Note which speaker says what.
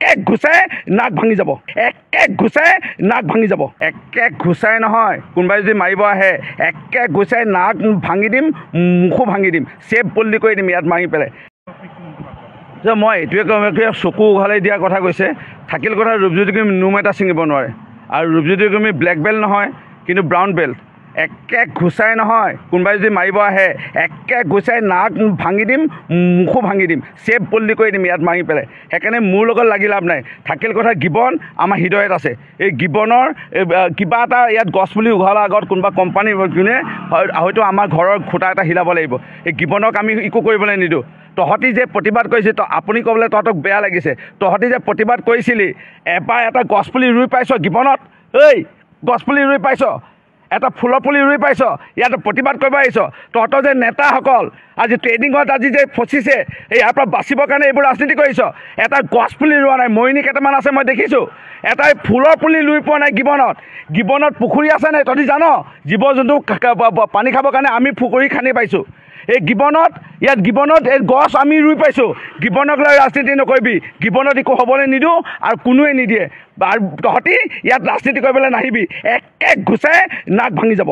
Speaker 1: এক ঘুচাই নাক ভাঙি যাব এক ঘুচাই নাক ভাঙি যাব এক ঘুচাই নহয় কোনোবাই যদি মাৰিব আহে এক ঘুচাই নাক ভাঙি দিম মুখো ভাঙি দিম চেপ বল্লি কৰি দিম ইয়াত মাৰি পেলাই যে মই এইটোৱে কওঁ চকু উঘালাই দিয়াৰ কথা কৈছে থাকিল কথা ৰূপজ্যোতি কুৰ্মী নোম এটা ছিঙিব নোৱাৰে আৰু ৰূপজ্যোতি কুৰ্মী ব্লেক বেল্ট নহয় কিন্তু ব্ৰাউন বেল্ট এক ঘুচাই নহয় কোনোবাই যদি মাৰিব আহে এক ঘুচাই নাক ভাঙি দিম মুখো ভাঙি দিম চেপ বল্লি কৰি দিম ইয়াত মাৰি পেলাই সেইকাৰণে মোৰ লগত লাগি লাভ নাই থাকিল কথা গিবন আমাৰ হৃদয়ত আছে এই গিবনৰ কিবা এটা ইয়াত গছ পুলি উঘালাৰ আগত কোনোবা কোম্পানী যোনে হয়তো আমাৰ ঘৰৰ খুঁটা এটা হিলাব লাগিব এই গিবনক আমি একো কৰিবলৈ নিদিওঁ তহঁতি যে প্ৰতিবাদ কৰিছে আপুনি ক'বলৈ তহঁতক বেয়া লাগিছে তহঁতি যে প্ৰতিবাদ কৰিছিলি এবাৰ এটা গছপুলি ৰুই পাইছ গিবনত এই গছপুলি ৰুই পাইছ এটা ফুলৰ পুলি ৰুই পাইছ ইয়াত প্ৰতিবাদ কৰিব আহিছ তহঁতৰ যে নেতাসকল আজি ট্ৰেইনিঙত আজি যে ফচিছে ইয়াৰ পৰা বাচিবৰ কাৰণে এইবোৰ ৰাজনীতি কৰিছ এটা গছপুলি ৰোৱা নাই মৰিনী কেইটামান আছে মই দেখিছোঁ এটাই ফুলৰ পুলি ৰুই পোৱা নাই গিবনত পুখুৰী আছে নাই তহঁতি জান জীৱ জন্তু পানী খাবৰ কাৰণে আমি পুখুৰী খান্দি পাইছোঁ এই গিবনত এই গছ আমি ৰুই পাইছোঁ গিবনক লৈ ৰাজনীতি নকৰিবি গিবনত একো হ'বলৈ নিদিওঁ আৰু কোনোৱে নিদিয়ে আৰু তহঁতি ইয়াত ৰাজনীতি কৰিবলৈ নাহিবি এক ঘুচাই নাক ভাঙি যাব